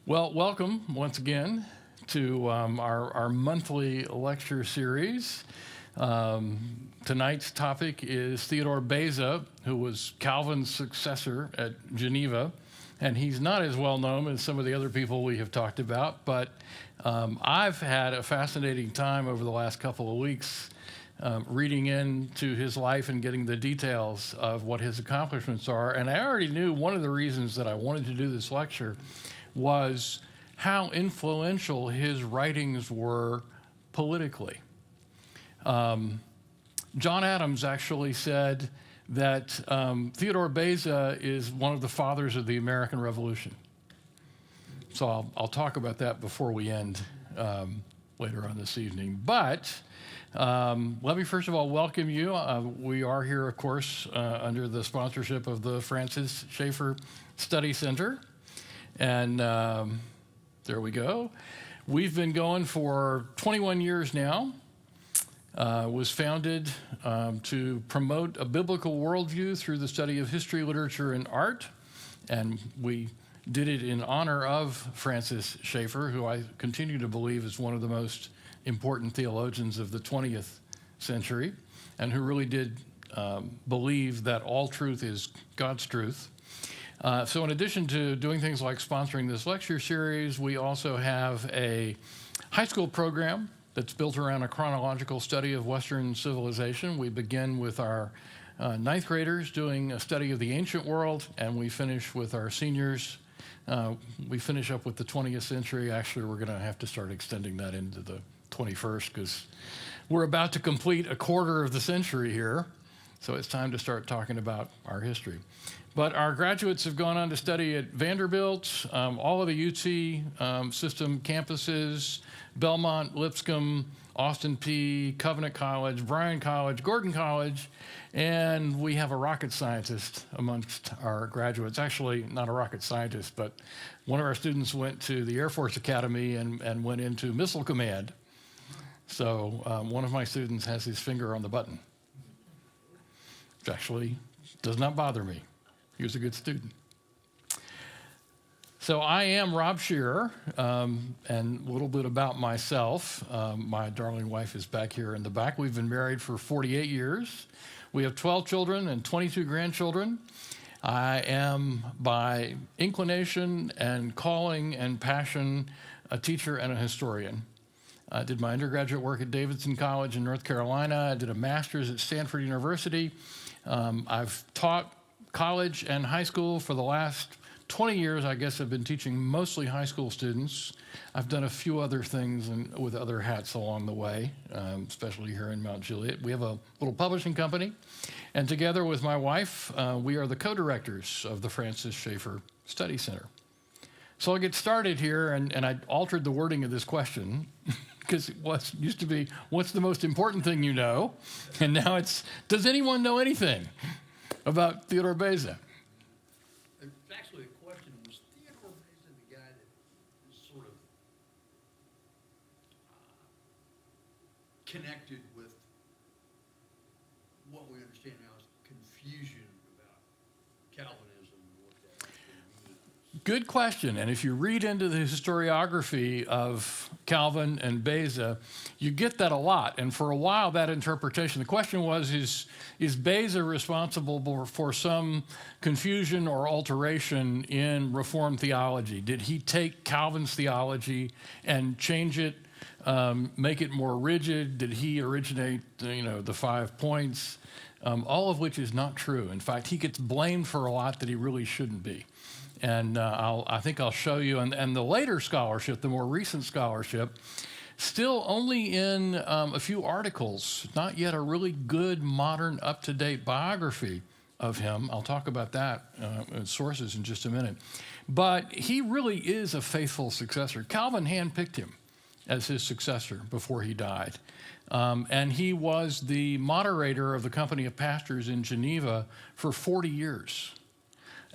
Well, welcome once again to our monthly lecture series. Tonight's topic is Theodore Beza, who was Calvin's successor at Geneva. And he's not as well known as some of the other people we have talked about, but I've had a fascinating time over the last couple of weeks reading into his life and getting the details of what his accomplishments are. And I already knew one of the reasons that I wanted to do this lecture was how influential his writings were politically. John Adams actually said that Theodore Beza is one of the fathers of the American Revolution. So I'll talk about that before we end later on this evening. But let me first of all welcome you. We are here, of course, under the sponsorship of the Francis Schaeffer Study Center. And there we go. We've been going for 21 years now. Was founded to promote a biblical worldview through the study of history, literature, and art. And we did it in honor of Francis Schaeffer, who I continue to believe is one of the most important theologians of the 20th century, and who really did believe that all truth is God's truth. So in addition to doing things like sponsoring this lecture series, we also have a high school program that's built around a chronological study of Western civilization. We begin with our ninth graders doing a study of the ancient world, and we finish with our seniors. We finish up with the 20th century. Actually, we're going to have to start extending that into the 21st because we're about to complete a quarter of the century here. So it's time to start talking about our history. But our graduates have gone on to study at Vanderbilt, all of the UT system campuses, Belmont, Lipscomb, Austin P, Covenant College, Bryan College, Gordon College, and we have a rocket scientist amongst our graduates. Actually, not a rocket scientist, but one of our students went to the Air Force Academy and went into Missile Command. So one of my students has his finger on the button, which actually does not bother me. He was a good student. So I am Rob Shearer, and a little bit about myself. My darling wife is back here in the back. We've been married for 48 years. We have 12 children and 22 grandchildren. I am, by inclination and calling and passion, a teacher and a historian. I did my undergraduate work at Davidson College in North Carolina. I did a master's at Stanford University. I've taught college and high school for the last 20 years. I guess I've been teaching mostly high school students. I've done a few other things with other hats along the way, especially here in Mount Juliet. We have a little publishing company, and together with my wife, we are the co-directors of the Francis Schaeffer Study Center. So I'll get started here, and I altered the wording of this question because it used to be, what's the most important thing you know? And now it's, does anyone know anything about Theodore Beza? It's actually a question. Was Theodore Beza the guy that is sort of connected with what we understand now as confusion about Calvinism and what that actually means? Good question. And if you read into the historiography of Calvin and Beza, you get that a lot. And for a while, that interpretation, the question was, is Beza responsible for some confusion or alteration in Reformed theology? Did he take Calvin's theology and change it, make it more rigid? Did he originate, the 5 points? All of which is not true. In fact, he gets blamed for a lot that he really shouldn't be. And I think I'll show you. And the later scholarship, the more recent scholarship, still only in a few articles, not yet a really good, modern, up-to-date biography of him. I'll talk about that in sources in just a minute. But he really is a faithful successor. Calvin handpicked him as his successor before he died. And he was the moderator of the Company of Pastors in Geneva for 40 years.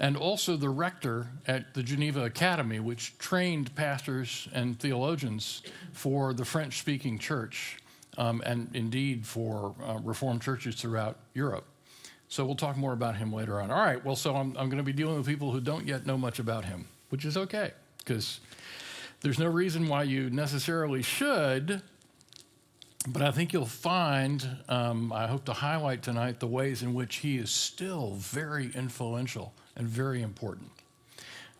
And also the rector at the Geneva Academy, which trained pastors and theologians for the French-speaking church, and indeed for Reformed churches throughout Europe. So we'll talk more about him later on. All right, well, so I'm going to be dealing with people who don't yet know much about him, which is okay, because there's no reason why you necessarily should, but I think you'll find, I hope to highlight tonight, the ways in which he is still very influential and very important.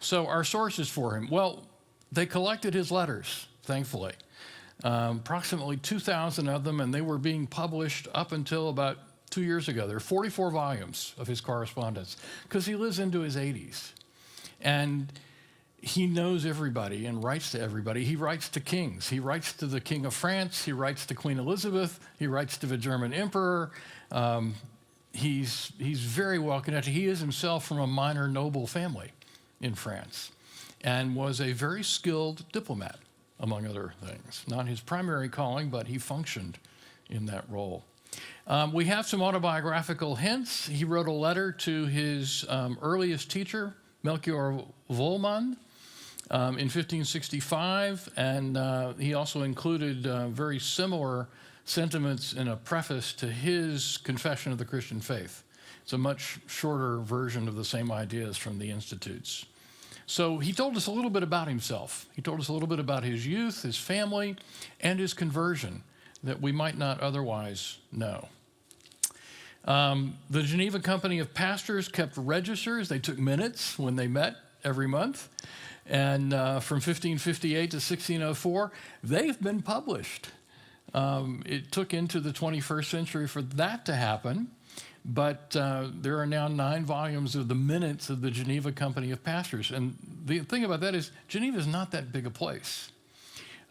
So our sources for him, well, they collected his letters, thankfully. Approximately 2,000 of them, and they were being published up until about 2 years ago. There are 44 volumes of his correspondence, because he lives into his 80s. And he knows everybody and writes to everybody. He writes to kings. He writes to the King of France. He writes to Queen Elizabeth. He writes to the German emperor. He's very well connected. He is himself from a minor noble family in France and was a very skilled diplomat, among other things. Not his primary calling, but he functioned in that role. We have some autobiographical hints. He wrote a letter to his earliest teacher, Melchior Wohlmann, in 1565, and he also included very similar sentiments in a preface to his Confession of the Christian Faith. It's a much shorter version of the same ideas from the Institutes. So he told us a little bit about himself. He told us a little bit about his youth, his family, and his conversion that we might not otherwise know. The Geneva Company of Pastors kept registers. They took minutes when they met every month. And from 1558 to 1604, they've been published. It took into the 21st century for that to happen. But there are now 9 volumes of the minutes of the Geneva Company of Pastors. And the thing about that is, Geneva is not that big a place.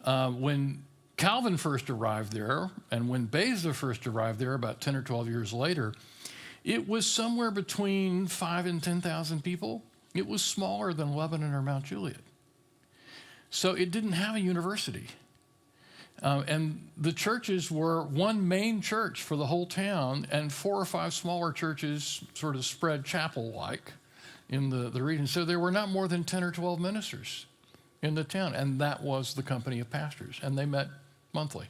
When Calvin first arrived there, and when Beza first arrived there about 10 or 12 years later, it was somewhere between 5,000 and 10,000 people. It was smaller than Lebanon or Mount Juliet. So it didn't have a university. And the churches were one main church for the whole town, and 4 or 5 smaller churches sort of spread chapel-like in the region. So there were not more than 10 or 12 ministers in the town, and that was the Company of Pastors, and they met monthly.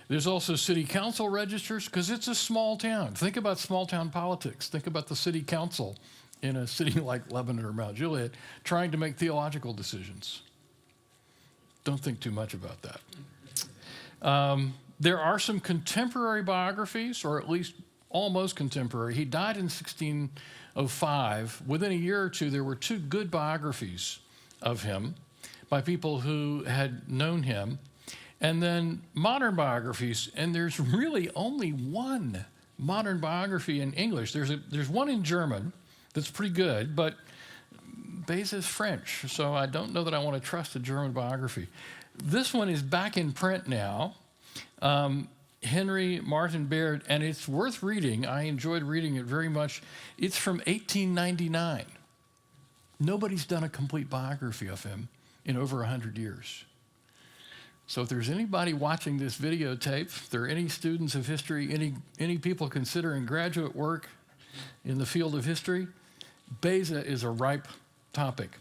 There's also city council registers, because it's a small town. Think about small town politics. Think about the city council in a city like Lebanon or Mount Juliet trying to make theological decisions. Don't think too much about that. There are some contemporary biographies, or at least almost contemporary. He died in 1605. Within a year or two, there were 2 good biographies of him by people who had known him. And then modern biographies, and there's really only one modern biography in English. There's one in German that's pretty good, but Beza's French, so I don't know that I want to trust a German biography. This one is back in print now, Henry Martin Baird, and it's worth reading. I enjoyed reading it very much. It's from 1899. Nobody's done a complete biography of him in over 100 years. So if there's anybody watching this videotape, if there are any students of history, any people considering graduate work in the field of history, Beza is a ripe topic.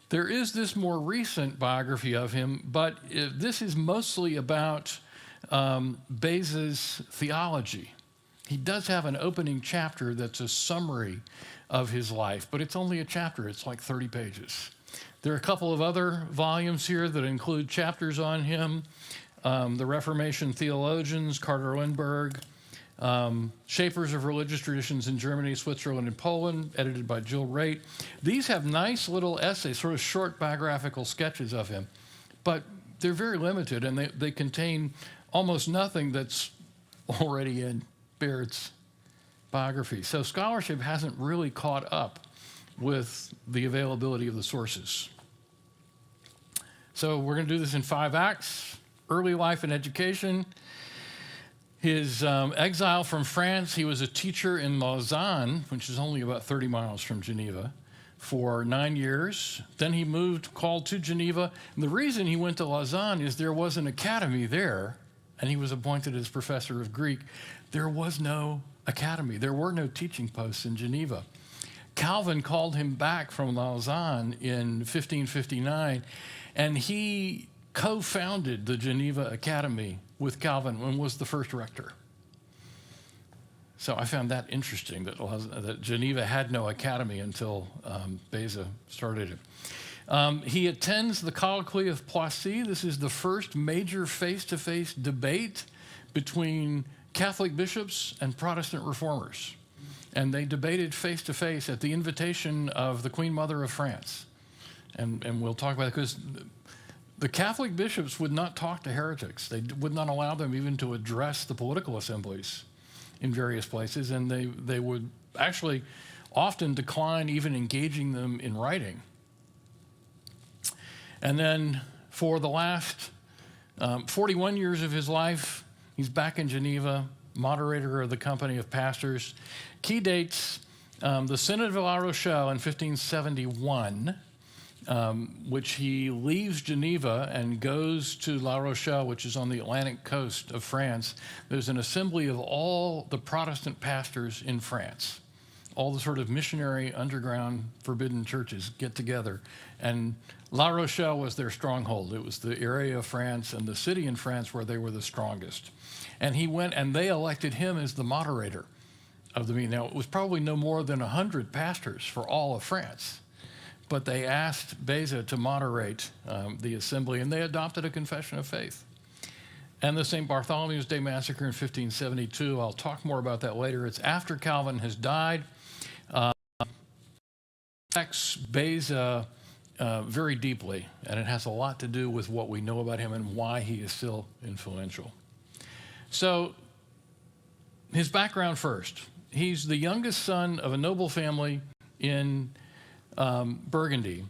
There is this more recent biography of him, but this is mostly about Beza's theology. He does have an opening chapter that's a summary of his life, but it's only a chapter. It's like 30 pages. There are a couple of other volumes here that include chapters on him. The Reformation Theologians, Carter Lindbergh, Shapers of Religious Traditions in Germany, Switzerland, and Poland, edited by Jill Raitt. These have nice little essays, sort of short biographical sketches of him, but they're very limited, and they contain almost nothing that's already in Baird's biography. So scholarship hasn't really caught up with the availability of the sources. So we're going to do this in 5 acts. Early life and education. His exile from France, he was a teacher in Lausanne, which is only about 30 miles from Geneva, for 9 years. Then he called to Geneva. And the reason he went to Lausanne is there was an academy there, and he was appointed as professor of Greek. There was no academy. There were no teaching posts in Geneva. Calvin called him back from Lausanne in 1559, and he co-founded the Geneva Academy with Calvin and was the first rector. So I found that interesting, that Geneva had no academy until Beza started it. He attends the Colloquy of Poissy. This is the first major face-to-face debate between Catholic bishops and Protestant reformers. And they debated face-to-face at the invitation of the Queen Mother of France. And we'll talk about it because the Catholic bishops would not talk to heretics. They would not allow them even to address the political assemblies in various places, and they would actually often decline even engaging them in writing. And then for the last 41 years of his life, he's back in Geneva, moderator of the Company of Pastors. Key dates, the Synod of La Rochelle in 1571, which he leaves Geneva and goes to La Rochelle, which is on the Atlantic coast of France. There's an assembly of all the Protestant pastors in France. All the sort of missionary, underground, forbidden churches get together. And La Rochelle was their stronghold. It was the area of France and the city in France where they were the strongest. And he went, and they elected him as the moderator of the meeting. Now, it was probably no more than 100 pastors for all of France. But they asked Beza to moderate the assembly, and they adopted a confession of faith. And the St. Bartholomew's Day Massacre in 1572, I'll talk more about that later. It's after Calvin has died. Affects Beza very deeply, and it has a lot to do with what we know about him and why he is still influential. So, his background first. He's the youngest son of a noble family in Burgundy.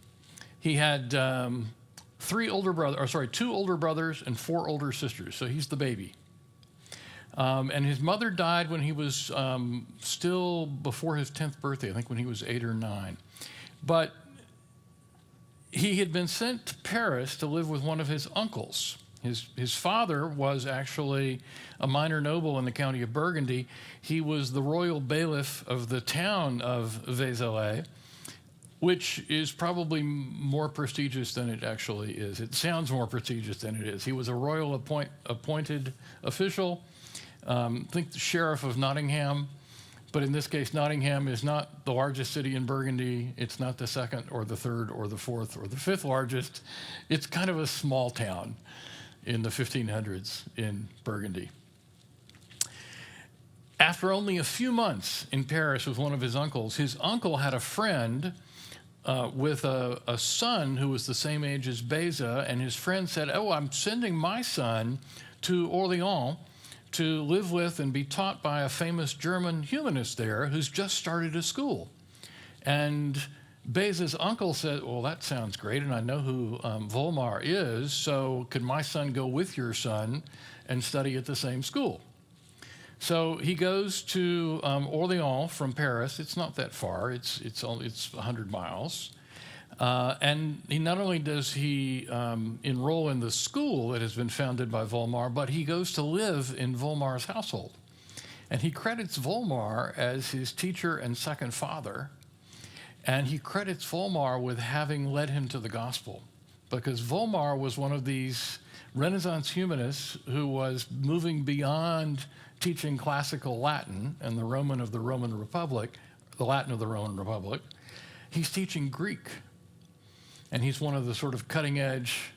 He had two older brothers and 4 older sisters, so he's the baby. And his mother died when he was still before his 10th birthday, I think when he was 8 or 9. But he had been sent to Paris to live with one of his uncles. His father was actually a minor noble in the county of Burgundy. He was the royal bailiff of the town of Vézelay, which is probably more prestigious than it actually is. It sounds more prestigious than it is. He was a royal appointed official, I think the sheriff of Nottingham, but in this case, Nottingham is not the largest city in Burgundy. It's not the second or the third or the fourth or the fifth largest. It's kind of a small town in the 1500s in Burgundy. After only a few months in Paris with one of his uncle had a friend with a son who was the same age as Beza, and his friend said, "Oh, I'm sending my son to Orléans to live with and be taught by a famous German humanist there who's just started a school." And Beza's uncle said, "Well, that sounds great, and I know who Volmar is, so could my son go with your son and study at the same school?" So he goes to Orléans from Paris. It's not that far. It's 100 miles. And he not only does he enroll in the school that has been founded by Volmar, but he goes to live in Volmar's household. And he credits Volmar as his teacher and second father. And he credits Volmar with having led him to the gospel, because Volmar was one of these Renaissance humanists who was moving beyond teaching classical Latin and the Latin of the Roman Republic. He's teaching Greek. And he's one of the sort of cutting-edge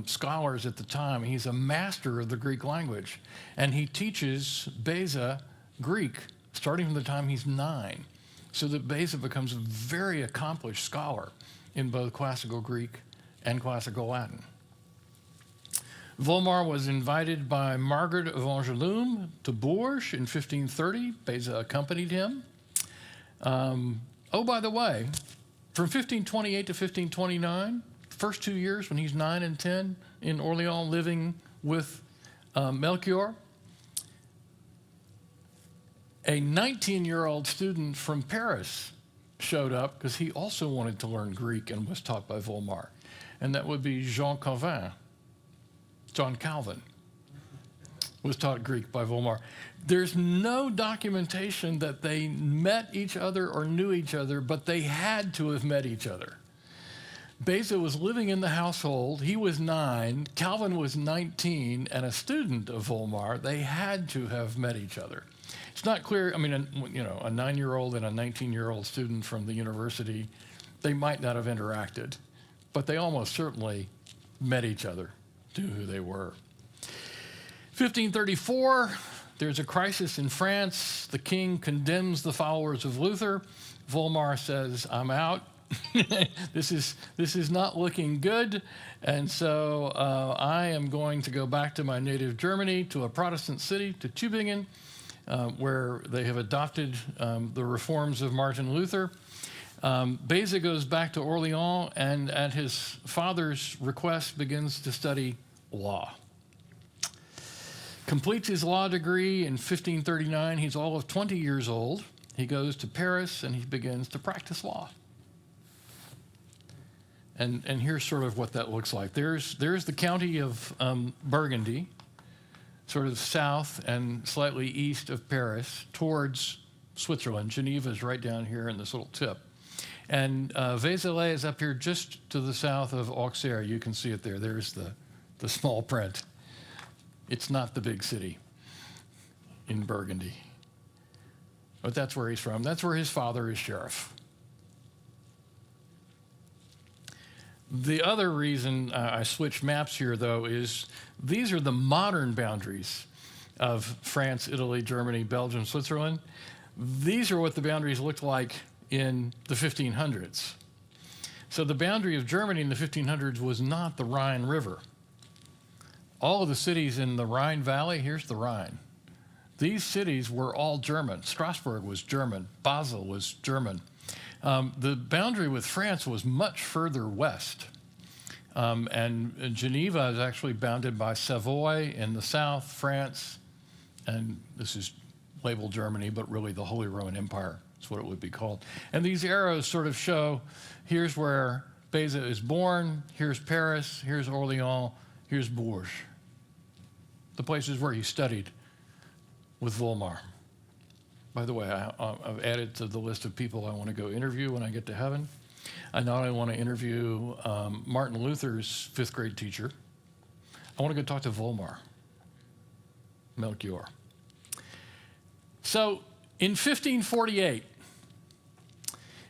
scholars at the time. He's a master of the Greek language. And he teaches Beza Greek starting from the time he's 9. So that Beza becomes a very accomplished scholar in both classical Greek and classical Latin. Volmar was invited by Margaret of Angoulême to Bourges in 1530. Beza accompanied him. Oh, by the way, from 1528 to 1529, first 2 years when he's 9 and 10 in Orléans living with Melchior, a 19-year-old student from Paris showed up because he also wanted to learn Greek and was taught by Volmar. And that would be John Calvin was taught Greek by Volmar. There's no documentation that they met each other or knew each other, but they had to have met each other. Beza was living in the household. He was 9. Calvin was 19 and a student of Volmar. They had to have met each other. It's not clear. I mean, a 9-year-old and a 19-year-old student from the university, they might not have interacted. but they almost certainly met each other, knew who they were. 1534, there's a crisis in France. The king condemns the followers of Luther. Volmar says, I'm out. This is not looking good. And so I am going to go back to my native Germany, to a Protestant city, to Tübingen, where they have adopted the reforms of Martin Luther. Beza goes back to Orléans and at his father's request begins to study law. Completes his law degree in 1539. He's all of 20 years old. He goes to Paris and he begins to practice law. And here's sort of what that looks like. There's the county of Burgundy, sort of south and slightly east of Paris, towards Switzerland. Geneva is right down here in this little tip. And Vézelay is up here just to the south of Auxerre. You can see it there. There's the small print. It's not the big city in Burgundy. But that's where he's from. That's where his father is sheriff. The other reason I switched maps here, though, is these are the modern boundaries of France, Italy, Germany, Belgium, Switzerland. These are what the boundaries looked like in the 1500s. So the boundary of Germany in the 1500s was not the Rhine River. All of the cities in the Rhine Valley, here's the Rhine. These cities were all German. Strasbourg was German. Basel was German. The boundary with France was much further west. And Geneva is actually bounded by Savoy in the south, France, and this is labeled Germany, but really the Holy Roman Empire is what it would be called. And these arrows sort of show, here's where Beza is born, here's Paris, here's Orléans, here's Bourges. The places where he studied with Volmar. By the way, I've added to the list of people I want to go interview when I get to heaven. I not only want to interview Martin Luther's fifth grade teacher, I want to go talk to Volmar, Melchior. So in 1548,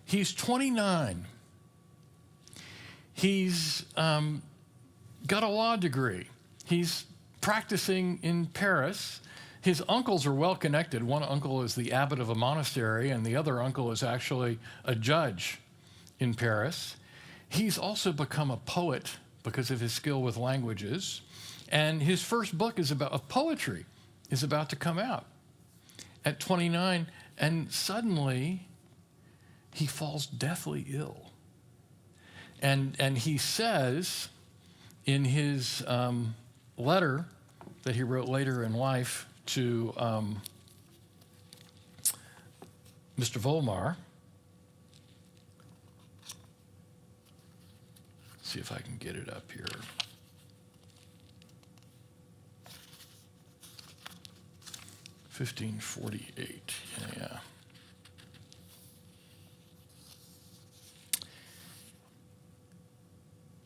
he's 29. He's got a law degree. He's practicing in Paris. His uncles are well connected. One uncle is the abbot of a monastery, and the other uncle is actually a judge in Paris. He's also become a poet because of his skill with languages. And his first book of poetry is about to come out at 29. And suddenly, he falls deathly ill. And he says in his letter that he wrote later in life to Mr. Volmar. See if I can get it up here. $1548, yeah.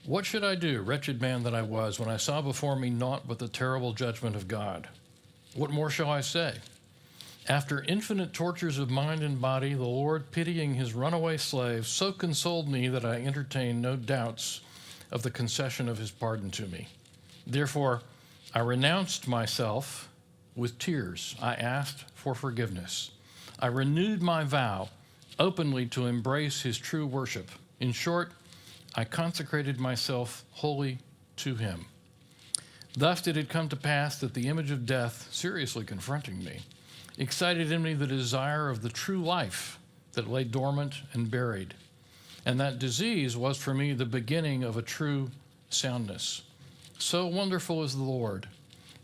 What should I do, wretched man that I was, when I saw before me naught but the terrible judgment of God? What more shall I say? After infinite tortures of mind and body, the Lord, pitying his runaway slave, so consoled me that I entertained no doubts of the concession of his pardon to me. Therefore, I renounced myself with tears. I asked for forgiveness. I renewed my vow openly to embrace his true worship. In short, I consecrated myself wholly to him. Thus did it come to pass that the image of death, seriously confronting me, excited in me the desire of the true life that lay dormant and buried. And that disease was for me the beginning of a true soundness. So wonderful is the Lord,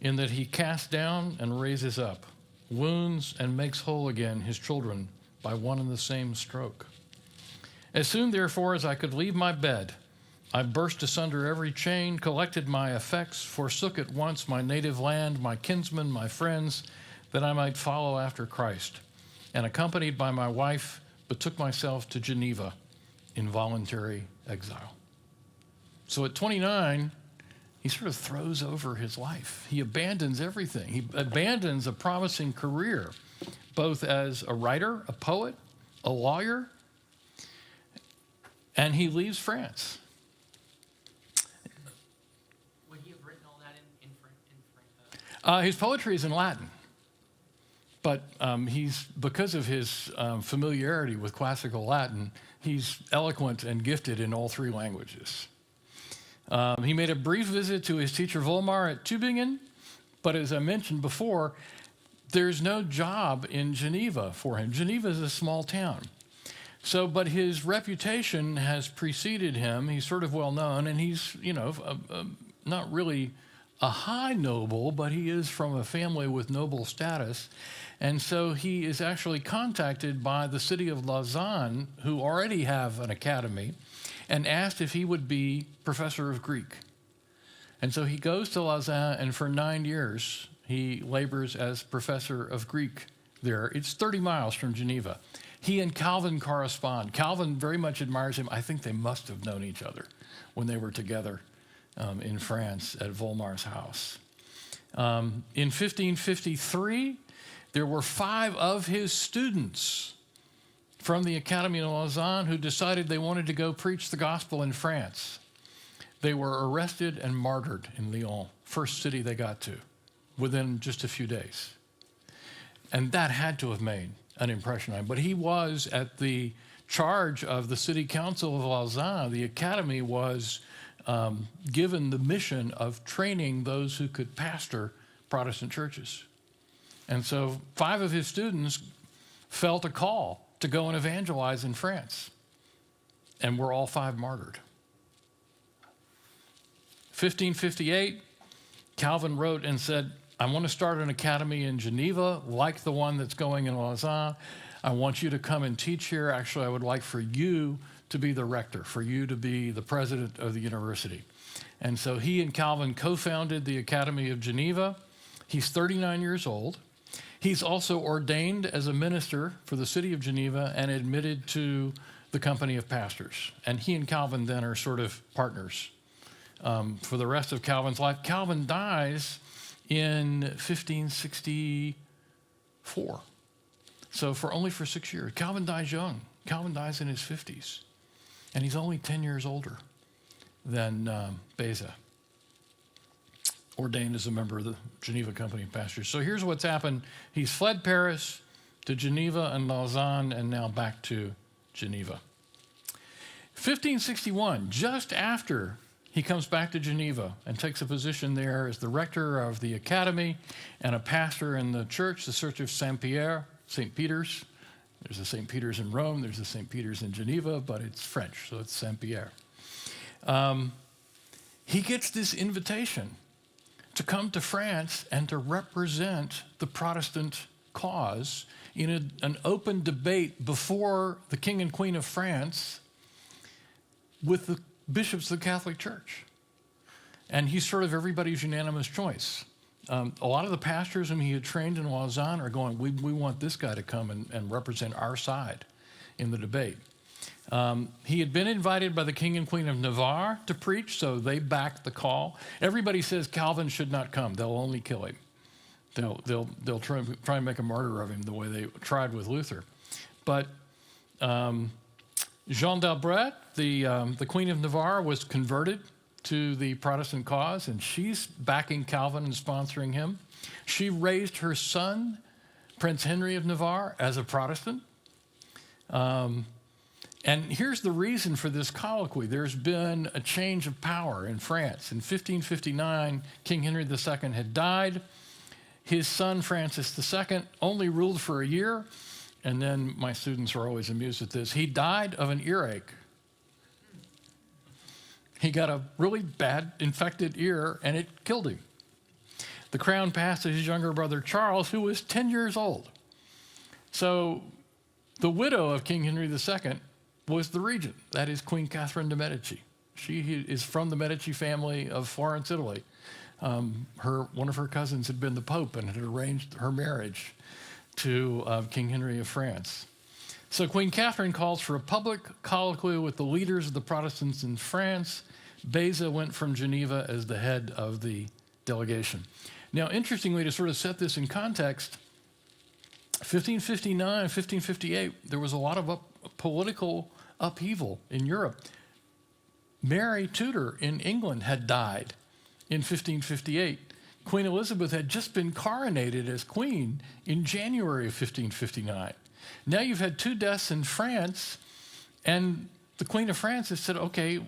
in that he casts down and raises up, wounds and makes whole again his children by one and the same stroke. As soon, therefore, as I could leave my bed, I burst asunder every chain, collected my effects, forsook at once my native land, my kinsmen, my friends, that I might follow after Christ, and accompanied by my wife, betook myself to Geneva in voluntary exile. So at 29, he sort of throws over his life. He abandons everything. He abandons a promising career, both as a writer, a poet, a lawyer, and he leaves France. His poetry is in Latin, but because of his familiarity with classical Latin, he's eloquent and gifted in all three languages. He made a brief visit to his teacher Volmar at Tübingen, but as I mentioned before, there's no job in Geneva for him. Geneva is a small town. But his reputation has preceded him. He's sort of well known, and he's, not really a high noble, but he is from a family with noble status. And so he is actually contacted by the city of Lausanne, who already have an academy, and asked if he would be professor of Greek. And so he goes to Lausanne, and for 9 years, he labors as professor of Greek there. It's 30 miles from Geneva. He and Calvin correspond. Calvin very much admires him. I think they must have known each other when they were together in France at Volmar's house. In 1553, there were 5 of his students from the Academy of Lausanne who decided they wanted to go preach the gospel in France. They were arrested and martyred in Lyon, first city they got to, within just a few days. And that had to have made an impression on him. But he was at the charge of the city council of Lausanne. The academy was given the mission of training those who could pastor Protestant churches. And so 5 of his students felt a call to go and evangelize in France. And were all 5 martyred. 1558, Calvin wrote and said, I want to start an academy in Geneva, like the one that's going in Lausanne. I want you to come and teach here. Actually, I would like for you to be the rector, for you to be the president of the university. And so he and Calvin co-founded the Academy of Geneva. He's 39 years old. He's also ordained as a minister for the city of Geneva and admitted to the company of pastors. And he and Calvin then are sort of partners for the rest of Calvin's life. Calvin dies in 1564. So only for 6 years. Calvin dies young. Calvin dies in his 50s. And he's only 10 years older than Beza, ordained as a member of the Geneva Company of Pastors. So here's what's happened. He's fled Paris to Geneva and Lausanne, and now back to Geneva. 1561, just after he comes back to Geneva and takes a position there as the rector of the academy and a pastor in the church, the Church of Saint-Pierre, St. Peter's. There's a St. Peter's in Rome, there's a St. Peter's in Geneva, but it's French, so it's Saint-Pierre. He gets this invitation to come to France and to represent the Protestant cause in an open debate before the King and Queen of France with the bishops of the Catholic Church. And he's sort of everybody's unanimous choice. A lot of the pastors whom he had trained in Lausanne are going, we want this guy to come and represent our side in the debate. He had been invited by the King and Queen of Navarre to preach, so they backed the call. Everybody says Calvin should not come. They'll only kill him. They'll try and make a martyr of him the way they tried with Luther. But Jeanne d'Albret, the Queen of Navarre, was converted to the Protestant cause, and she's backing Calvin and sponsoring him. She raised her son, Prince Henry of Navarre, as a Protestant. And here's the reason for this colloquy. There's been a change of power in France. In 1559, King Henry II had died. His son, Francis II, only ruled for a year. And then my students are always amused at this. He died of an earache. He got a really bad infected ear, and it killed him. The crown passed to his younger brother, Charles, who was 10 years old. So the widow of King Henry II was the regent. That is Queen Catherine de' Medici. She is from the Medici family of Florence, Italy. One of her cousins had been the Pope and had arranged her marriage to King Henry of France. So Queen Catherine calls for a public colloquy with the leaders of the Protestants in France. Beza went from Geneva as the head of the delegation. Now, interestingly, to sort of set this in context, 1559, 1558, there was a lot of political upheaval in Europe. Mary Tudor in England had died in 1558. Queen Elizabeth had just been coronated as queen in January of 1559. Now you've had 2 deaths in France, and the Queen of France has said, okay,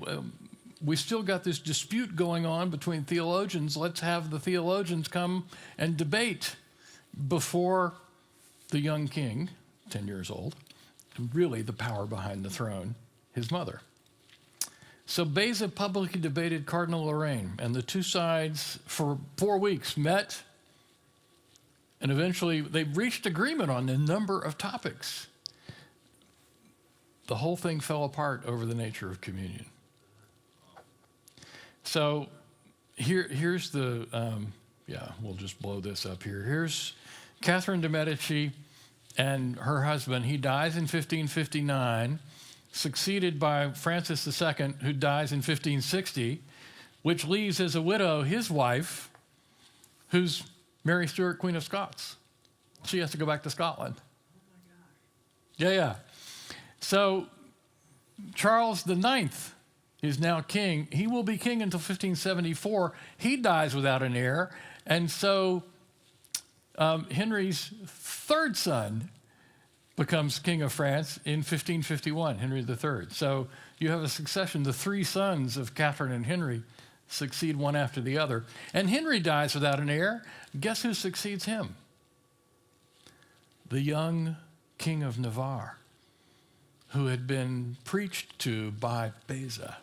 we still got this dispute going on between theologians. Let's have the theologians come and debate before the young king, 10 years old, and really the power behind the throne, his mother. So Beza publicly debated Cardinal Lorraine, and the 2 sides for 4 weeks met, and eventually they reached agreement on a number of topics. The whole thing fell apart over the nature of communion. So here's the, we'll just blow this up here. Here's Catherine de' Medici and her husband. He dies in 1559, succeeded by Francis II, who dies in 1560, which leaves as a widow his wife, who's Mary Stuart, Queen of Scots. She has to go back to Scotland. Oh my gosh. Yeah. So Charles IX is now king. He will be king until 1574. He dies without an heir. And so Henry's 3rd son becomes king of France in 1551, Henry III. So you have a succession. The 3 sons of Catherine and Henry succeed one after the other. And Henry dies without an heir. Guess who succeeds him? The young King of Navarre, who had been preached to by Beza.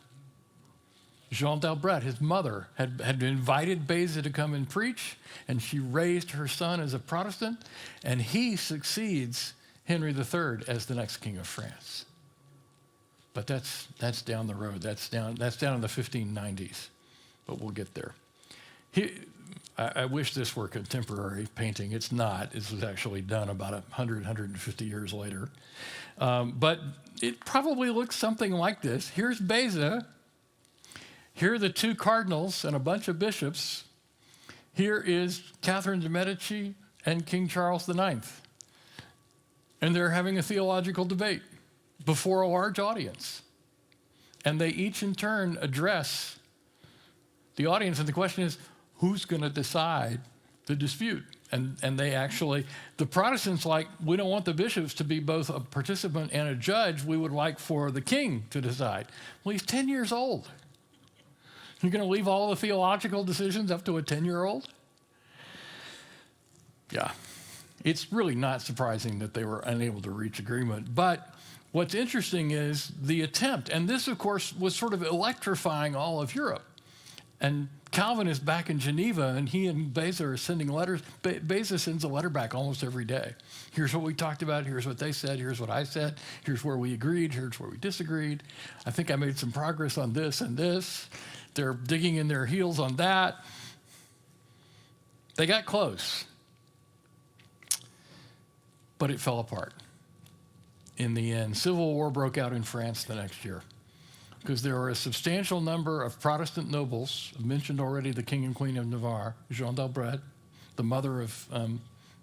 Jean d'Albret, his mother, had invited Beza to come and preach, and she raised her son as a Protestant, and he succeeds Henry III as the next king of France. But that's down the road. That's down in the 1590s, but we'll get there. I wish this were contemporary painting. It's not. This was actually done about 150 years later. But it probably looks something like this. Here's Beza. Here are the 2 cardinals and a bunch of bishops. Here is Catherine de' Medici and King Charles IX. And they're having a theological debate before a large audience. And they each in turn address the audience. And the question is, who's going to decide the dispute? And they actually, the Protestants we don't want the bishops to be both a participant and a judge. We would like for the king to decide. Well, he's 10 years old. You're going to leave all the theological decisions up to a 10-year-old? Yeah. It's really not surprising that they were unable to reach agreement. But what's interesting is the attempt. And this, of course, was sort of electrifying all of Europe. And Calvin is back in Geneva, and he and Beza are sending letters. Beza sends a letter back almost every day. Here's what we talked about. Here's what they said. Here's what I said. Here's where we agreed. Here's where we disagreed. I think I made some progress on this and this. They're digging in their heels on that. They got close, but it fell apart. In the end, civil war broke out in France the next year because there were a substantial number of Protestant nobles. I mentioned already the King and Queen of Navarre, Jean d'Albret, the mother of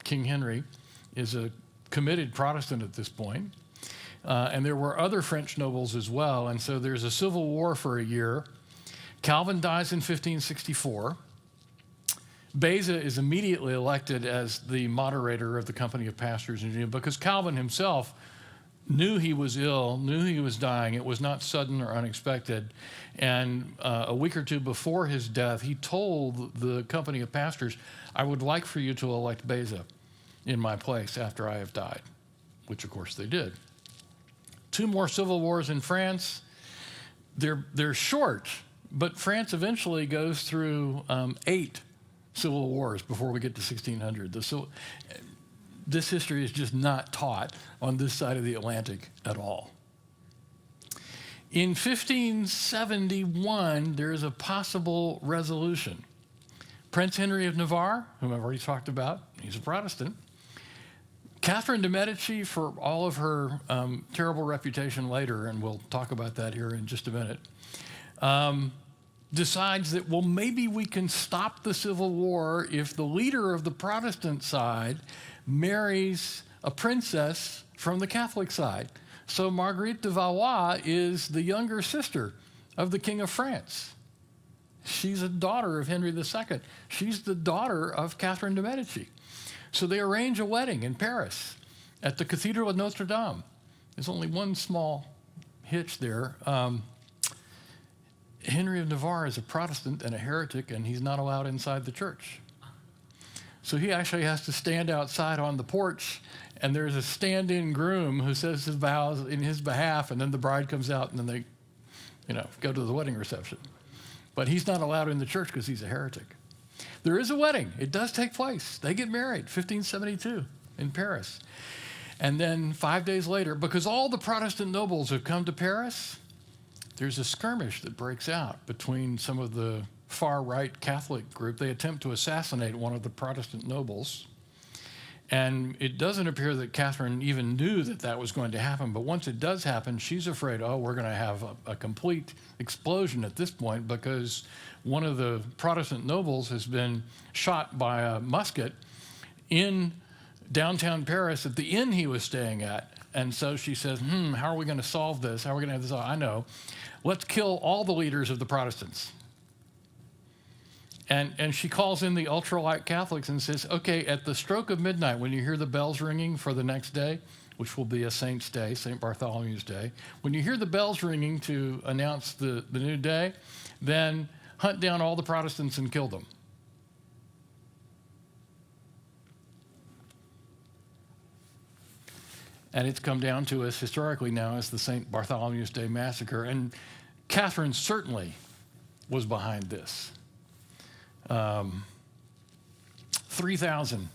King Henry, is a committed Protestant at this point. And there were other French nobles as well. And so there's a civil war for a year. Calvin dies in 1564. Beza is immediately elected as the moderator of the Company of Pastors in Geneva because Calvin himself knew he was ill, knew he was dying. It was not sudden or unexpected. And a week or 2 before his death, he told the Company of Pastors, I would like for you to elect Beza in my place after I have died, which of course they did. 2 more civil wars in France. They're short, but France eventually goes through 8 civil wars before we get to 1600. This history is just not taught on this side of the Atlantic at all. In 1571, there is a possible resolution. Prince Henry of Navarre, whom I've already talked about, he's a Protestant. Catherine de' Medici, for all of her terrible reputation later, and we'll talk about that here in just a minute, decides that, well, maybe we can stop the Civil War if the leader of the Protestant side marries a princess from the Catholic side. So Marguerite de Valois is the younger sister of the King of France. she's a daughter of Henry II. She's the daughter of Catherine de' Medici. So they arrange a wedding in Paris at the Cathedral of Notre Dame. There's only one small hitch there. Henry of Navarre is a Protestant and a heretic, and he's not allowed inside the church. So he actually has to stand outside on the porch, and there's a stand-in groom who says his vows in his behalf, and then the bride comes out, and then they, go to the wedding reception. But he's not allowed in the church because he's a heretic. There is a wedding. It does take place. They get married, 1572 in Paris. And then 5 days later, because all the Protestant nobles have come to Paris, there's a skirmish that breaks out between some of the far-right Catholic group. They attempt to assassinate one of the Protestant nobles. And it doesn't appear that Catherine even knew that that was going to happen. But once it does happen, she's afraid, we're going to have a complete explosion at this point, because one of the Protestant nobles has been shot by a musket in downtown Paris at the inn he was staying at. And so she says, how are we going to solve this? How are we going to have this? I know. Let's kill all the leaders of the Protestants. And she calls in the ultra-light Catholics and says, okay, at the stroke of midnight, when you hear the bells ringing for the next day, which will be a saint's day, St. Bartholomew's Day, when you hear the bells ringing to announce the new day, then hunt down all the Protestants and kill them. And it's come down to us historically now as the St. Bartholomew's Day massacre. And Catherine certainly was behind this. 3,000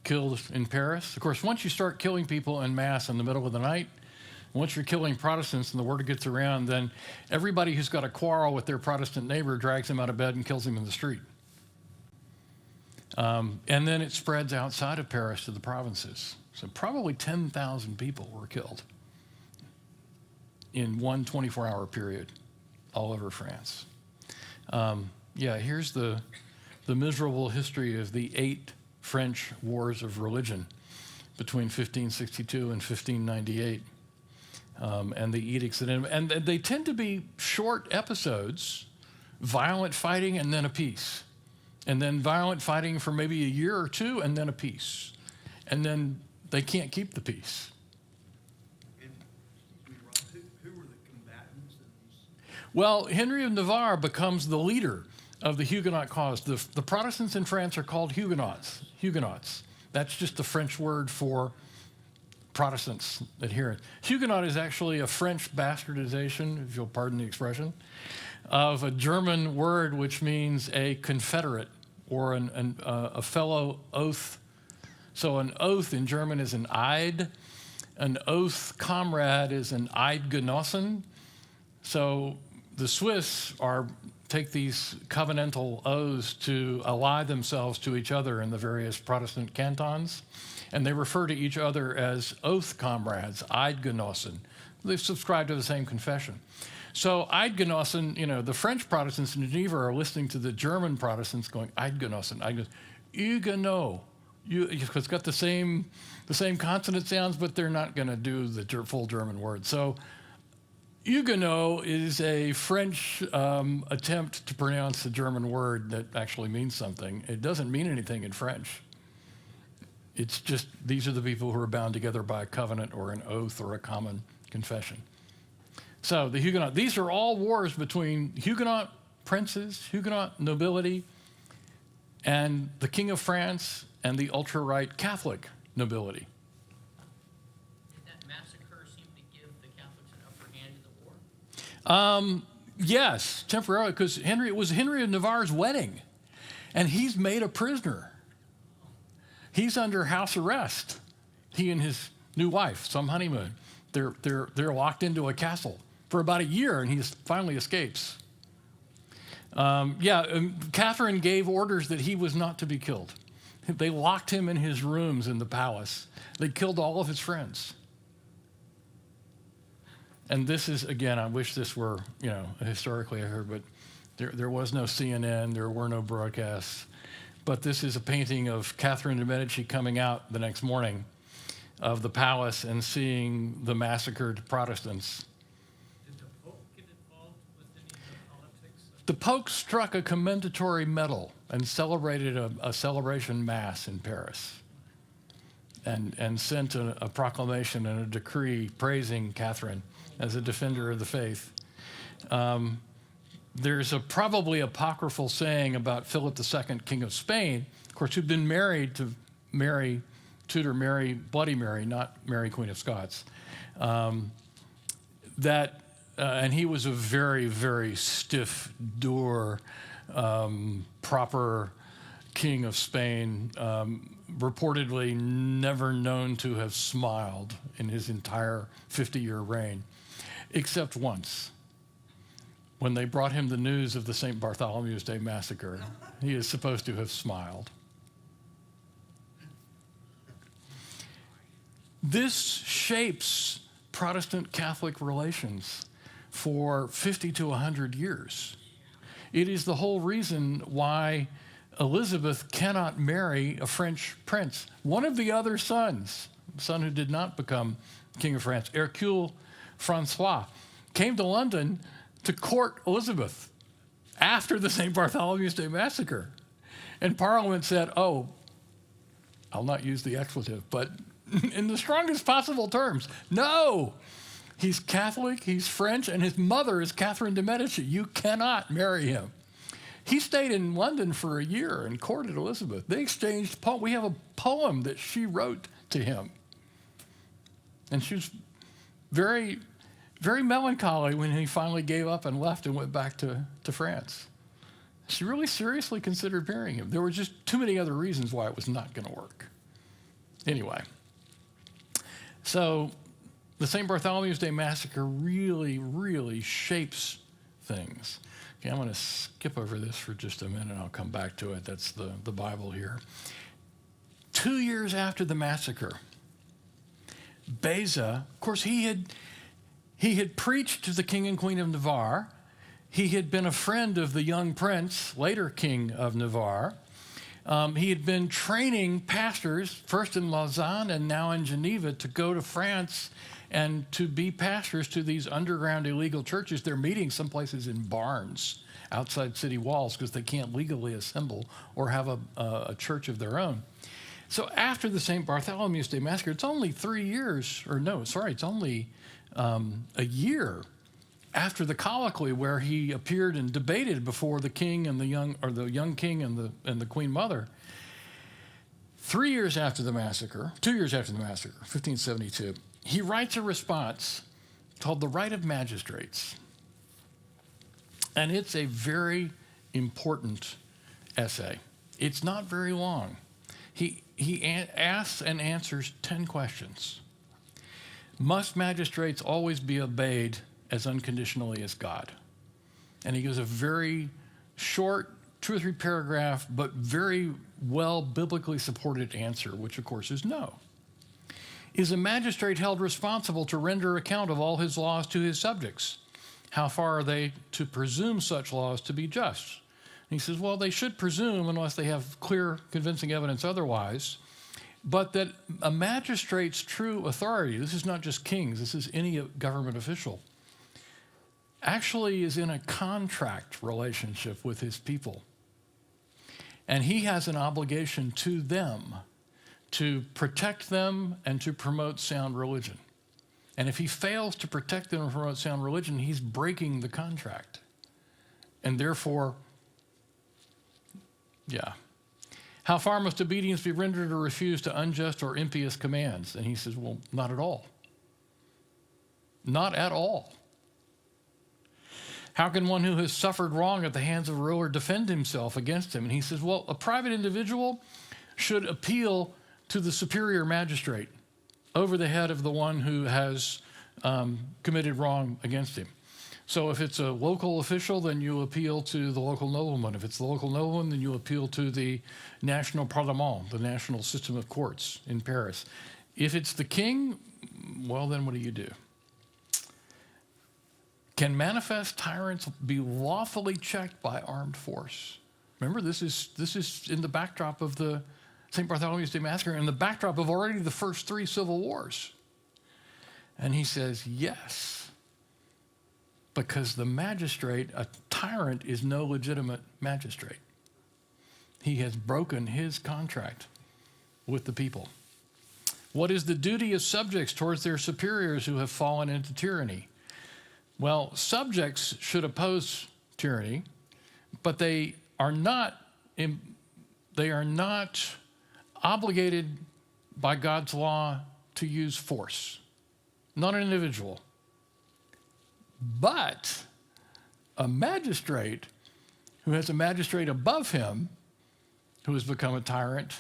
killed in Paris. Of course, once you start killing people en masse in the middle of the night, once you're killing Protestants and the word gets around, then everybody who's got a quarrel with their Protestant neighbor drags him out of bed and kills him in the street. And then it spreads outside of Paris to the provinces. So probably 10,000 people were killed in one 24-hour period all over France. Here's the miserable history of the 8 French wars of religion between 1562 and 1598, and the edicts that and they tend to be short episodes, violent fighting and then a peace, and then violent fighting for maybe a year or two and then a peace, and then they can't keep the peace. And, excuse me, Rob, who were the combatants in these? Well, Henry of Navarre becomes the leader of the Huguenot cause. The Protestants in France are called Huguenots. Huguenots. That's just the French word for Protestants adherents. Huguenot is actually a French bastardization, if you'll pardon the expression, of a German word which means a confederate or a fellow oath. So an oath in German is an Eid. An oath comrade is an Eidgenossen. So the Swiss take these covenantal oaths to ally themselves to each other in the various Protestant cantons, and they refer to each other as oath comrades, Eidgenossen. They subscribe to the same confession. So Eidgenossen, the French Protestants in Geneva are listening to the German Protestants going, Eidgenossen, Eidgenossen, Huguenot. It's got the same consonant sounds, but they're not going to do the full German word. So Huguenot is a French attempt to pronounce the German word that actually means something. It doesn't mean anything in French. It's just these are the people who are bound together by a covenant or an oath or a common confession. So the Huguenot, these are all wars between Huguenot princes, Huguenot nobility, and the King of France and the ultra-right Catholic nobility. Yes, temporarily, because it was Henry of Navarre's wedding, and he's made a prisoner. He's under house arrest. He and his new wife, some honeymoon. They're locked into a castle for about a year, and he finally escapes. Catherine gave orders that he was not to be killed. They locked him in his rooms in the palace. They killed all of his friends. And this is, again, I wish this were, historically I heard, but there was no CNN, there were no broadcasts. But this is a painting of Catherine de' Medici coming out the next morning of the palace and seeing the massacred Protestants. Did the Pope get involved with any of the politics of The Pope struck a commendatory medal and celebrated a celebration mass in Paris and sent a proclamation and a decree praising Catherine as a defender of the faith. There's a probably apocryphal saying about Philip II, King of Spain, of course, who'd been married to Mary, Tudor Mary, Bloody Mary, not Mary, Queen of Scots, and he was a very, very stiff, dour, proper king of Spain, reportedly never known to have smiled in his entire 50-year reign, except once, when they brought him the news of the St. Bartholomew's Day massacre. He is supposed to have smiled. This shapes Protestant Catholic relations for 50 to 100 years. It is the whole reason why Elizabeth cannot marry a French prince. One of the other sons, the son who did not become King of France, Hercule Francois, came to London to court Elizabeth after the St. Bartholomew's Day massacre. And Parliament said, oh, I'll not use the expletive, but in the strongest possible terms, no. He's Catholic, he's French, and his mother is Catherine de' Medici. You cannot marry him. He stayed in London for a year and courted Elizabeth. They exchanged poems. We have a poem that she wrote to him. And she was very, very melancholy when he finally gave up and left and went back to France. She really seriously considered marrying him. There were just too many other reasons why it was not going to work. Anyway, so the St. Bartholomew's Day massacre really, really shapes things. Okay, I'm going to skip over this for just a minute. I'll come back to it. That's the Bible here. 2 years after the massacre, Beza, of course, he had preached to the King and Queen of Navarre. He had been a friend of the young prince, later King of Navarre. He had been training pastors, first in Lausanne and now in Geneva, to go to France and to be pastors to these underground illegal churches. They're meeting some places in barns outside city walls because they can't legally assemble or have a church of their own. So after the St. Bartholomew's Day massacre, it's only 3 years, it's only a year after the colloquy where he appeared and debated before the king and the young king and the queen mother. 3 years after the massacre, 2 years after the massacre, 1572, he writes a response called The Right of Magistrates. And it's a very important essay. It's not very long. He asks and answers 10 questions. Must magistrates always be obeyed as unconditionally as God? And he gives a very short, 2 or 3 paragraph, but very well biblically supported answer, which of course is no. Is a magistrate held responsible to render account of all his laws to his subjects? How far are they to presume such laws to be just? And he says, well, they should presume unless they have clear, convincing evidence otherwise, but that a magistrate's true authority, this is not just kings, this is any government official, actually is in a contract relationship with his people. And he has an obligation to them to protect them and to promote sound religion. And if he fails to protect them and promote sound religion, he's breaking the contract. And therefore, how far must obedience be rendered or refused to unjust or impious commands? And he says, well, not at all. Not at all. How can one who has suffered wrong at the hands of a ruler defend himself against him? And he says, well, a private individual should appeal to the superior magistrate over the head of the one who has committed wrong against him. So if it's a local official, then you appeal to the local nobleman. If it's the local nobleman, then you appeal to the National Parlement, the national system of courts in Paris. If it's the king, well, then what do? Can manifest tyrants be lawfully checked by armed force? Remember, this is in the backdrop of the St. Bartholomew's Day massacre and the backdrop of already the first 3 civil wars. And he says, yes. because the magistrate, a tyrant, is no legitimate magistrate. He has broken his contract with the people. What is the duty of subjects towards their superiors who have fallen into tyranny? Well, subjects should oppose tyranny, but they are not obligated by God's law to use force. Not an individual. But a magistrate who has a magistrate above him who has become a tyrant,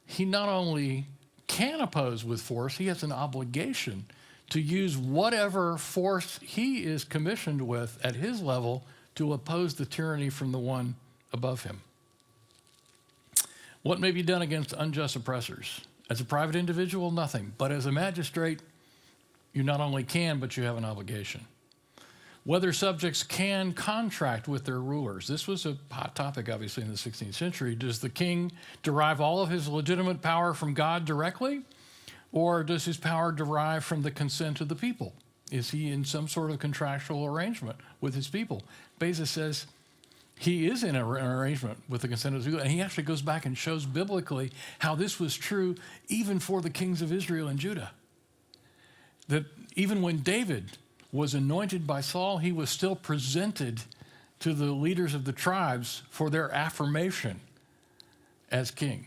he not only can oppose with force, he has an obligation to use whatever force he is commissioned with at his level to oppose the tyranny from the one above him. What may be done against unjust oppressors? As a private individual, nothing. But as a magistrate, you not only can, but you have an obligation. Whether subjects can contract with their rulers. This was a hot topic, obviously, in the 16th century. Does the king derive all of his legitimate power from God directly? Or does his power derive from the consent of the people? Is he in some sort of contractual arrangement with his people? Beza says he is in an arrangement with the consent of the people. And he actually goes back and shows biblically how this was true even for the kings of Israel and Judah. That even when David was anointed by Saul, he was still presented to the leaders of the tribes for their affirmation as king.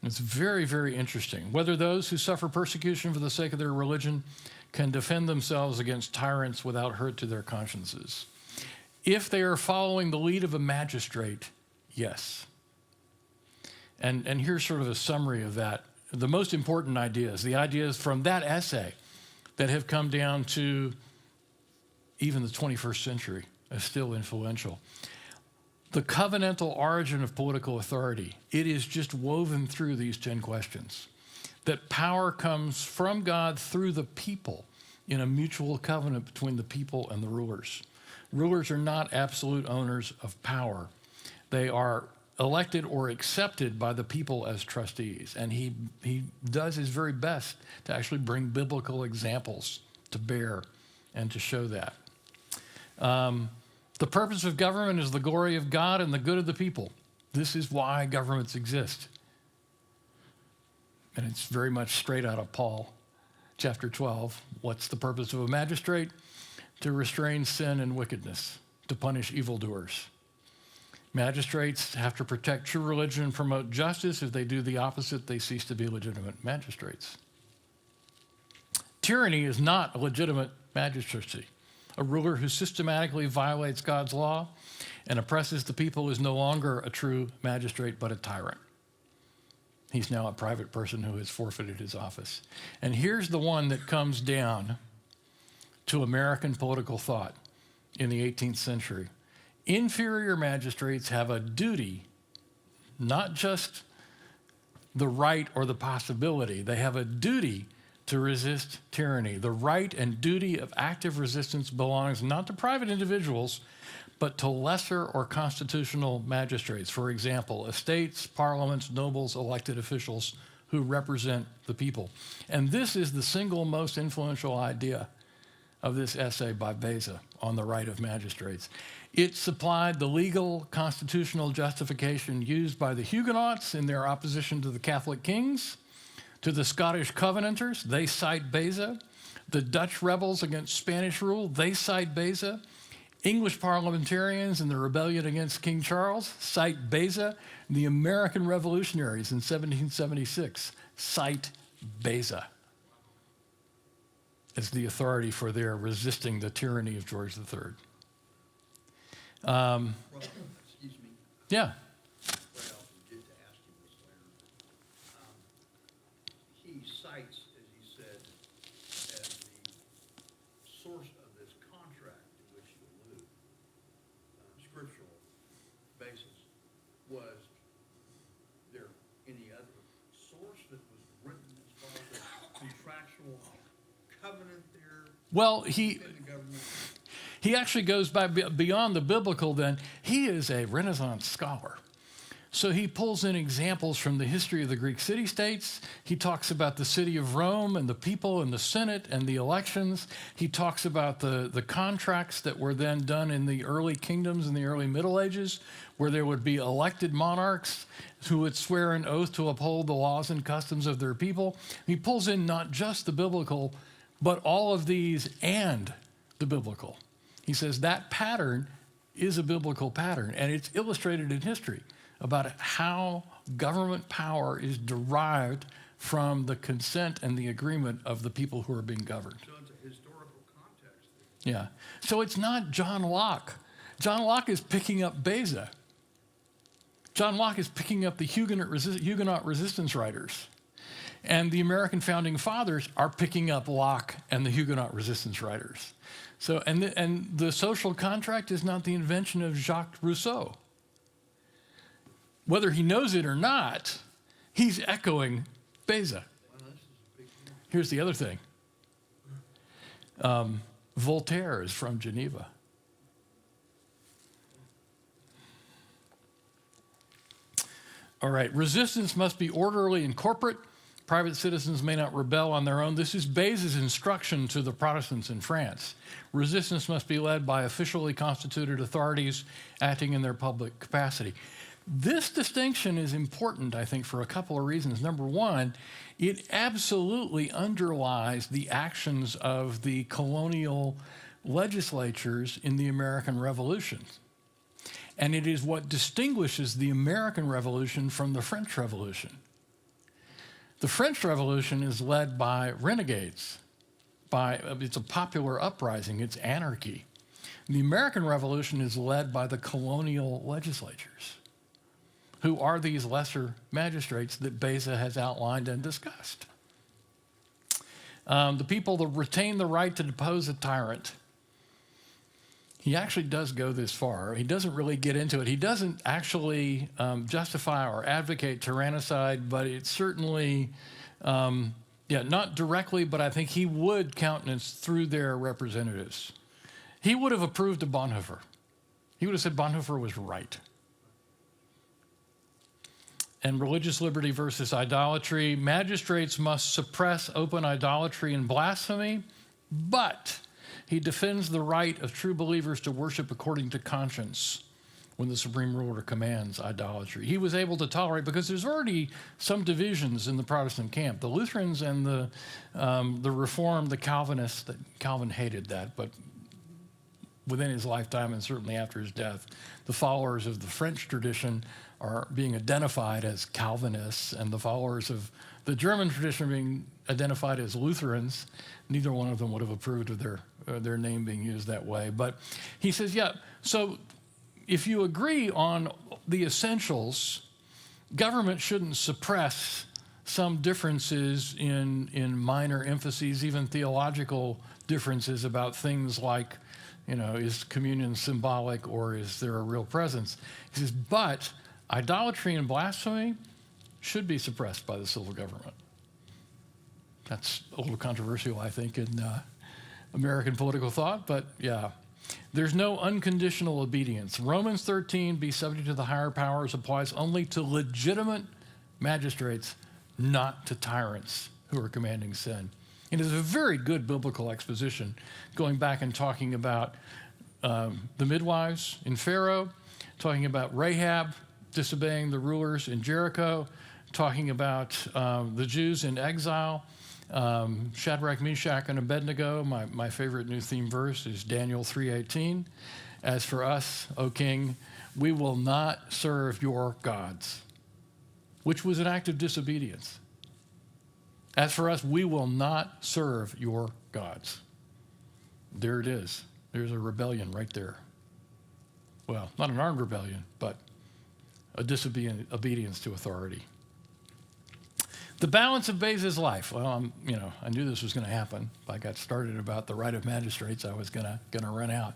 It's very, very interesting. Whether those who suffer persecution for the sake of their religion can defend themselves against tyrants without hurt to their consciences. If they are following the lead of a magistrate, yes. And here's sort of a summary of that. The most important ideas, the ideas from that essay that have come down to even the 21st century are still influential. The covenantal origin of political authority, it is just woven through these 10 questions. That power comes from God through the people in a mutual covenant between the people and the rulers. Rulers are not absolute owners of power. They are elected or accepted by the people as trustees. And he does his very best to actually bring biblical examples to bear and to show that. The purpose of government is the glory of God and the good of the people. This is why governments exist. And it's very much straight out of Paul, chapter 12. What's the purpose of a magistrate? To restrain sin and wickedness, to punish evildoers. Magistrates have to protect true religion and promote justice. If they do the opposite, they cease to be legitimate magistrates. Tyranny is not a legitimate magistracy. A ruler who systematically violates God's law and oppresses the people is no longer a true magistrate, but a tyrant. He's now a private person who has forfeited his office. And here's the one that comes down to American political thought in the 18th century. Inferior magistrates have a duty, not just the right or the possibility, they have a duty to resist tyranny. The right and duty of active resistance belongs not to private individuals, but to lesser or constitutional magistrates. For example, estates, parliaments, nobles, elected officials who represent the people. And this is the single most influential idea of this essay by Beza on the right of magistrates. It supplied the legal constitutional justification used by the Huguenots in their opposition to the Catholic kings, to the Scottish Covenanters, they cite Beza. The Dutch rebels against Spanish rule, they cite Beza. English parliamentarians in the rebellion against King Charles cite Beza. The American revolutionaries in 1776 cite Beza as the authority for their resisting the tyranny of George III. Well, excuse me. Yeah. Well, I did to ask him this later. He cites, as he said, as the source of this contract to which you allude, scriptural basis. Was there any other source that was written as far as the contractual covenant there Well, within the government? he actually goes beyond the biblical then. He is a Renaissance scholar. So he pulls in examples from the history of the Greek city-states. He talks about the city of Rome and the people and the Senate and the elections. He talks about the contracts that were then done in the early kingdoms in the early Middle Ages, where there would be elected monarchs who would swear an oath to uphold the laws and customs of their people. He pulls in not just the biblical, but all of these and the biblical. He says that pattern is a biblical pattern, and it's illustrated in history about how government power is derived from the consent and the agreement of the people who are being governed. So it's a historical context. Yeah. So it's not John Locke. John Locke is picking up Beza. John Locke is picking up the Huguenot resistance writers. And the American founding fathers are picking up Locke and the Huguenot resistance writers. So, and the social contract is not the invention of Jacques Rousseau. Whether he knows it or not, he's echoing Beza. Here's the other thing. Voltaire is from Geneva. All right, resistance must be orderly and corporate. Private citizens may not rebel on their own. This is Beza's instruction to the Protestants in France. Resistance must be led by officially constituted authorities acting in their public capacity. This distinction is important, I think, for a couple of reasons. Number one, it absolutely underlies the actions of the colonial legislatures in the American Revolution. And it is what distinguishes the American Revolution from the French Revolution. The French Revolution is led by renegades. It's a popular uprising, it's anarchy. The American Revolution is led by the colonial legislatures, who are these lesser magistrates that Beza has outlined and discussed. The people that retain the right to depose a tyrant. He actually does go this far. He doesn't really get into it. He doesn't actually justify or advocate tyrannicide, but it's certainly, not directly, but I think he would countenance through their representatives. He would have approved of Bonhoeffer. He would have said Bonhoeffer was right. And religious liberty versus idolatry. Magistrates must suppress open idolatry and blasphemy, but he defends the right of true believers to worship according to conscience when the supreme ruler commands idolatry. He was able to tolerate, because there's already some divisions in the Protestant camp. The Lutherans and the Reformed, the Calvinists, that Calvin hated that, but within his lifetime and certainly after his death, the followers of the French tradition are being identified as Calvinists, and the followers of the German tradition are being identified as Lutherans. Neither one of them would have approved of their name being used that way. But he says, so if you agree on the essentials, government shouldn't suppress some differences in minor emphases, even theological differences about things like, is communion symbolic or is there a real presence? He says, but idolatry and blasphemy should be suppressed by the civil government. That's a little controversial, I think, in American political thought, but yeah. There's no unconditional obedience. Romans 13, be subject to the higher powers, applies only to legitimate magistrates, not to tyrants who are commanding sin. It is a very good biblical exposition, going back and talking about the midwives in Pharaoh, talking about Rahab disobeying the rulers in Jericho, talking about the Jews in exile, Shadrach, Meshach, and Abednego. My favorite new theme verse is Daniel 3:18. As for us, O king, we will not serve your gods, which was an act of disobedience. As for us, we will not serve your gods. There it is. There's a rebellion right there. Well, not an armed rebellion, but a disobedience to authority. The balance of Beza's life. Well, I knew this was going to happen. I got started about the right of magistrates. I was going to run out.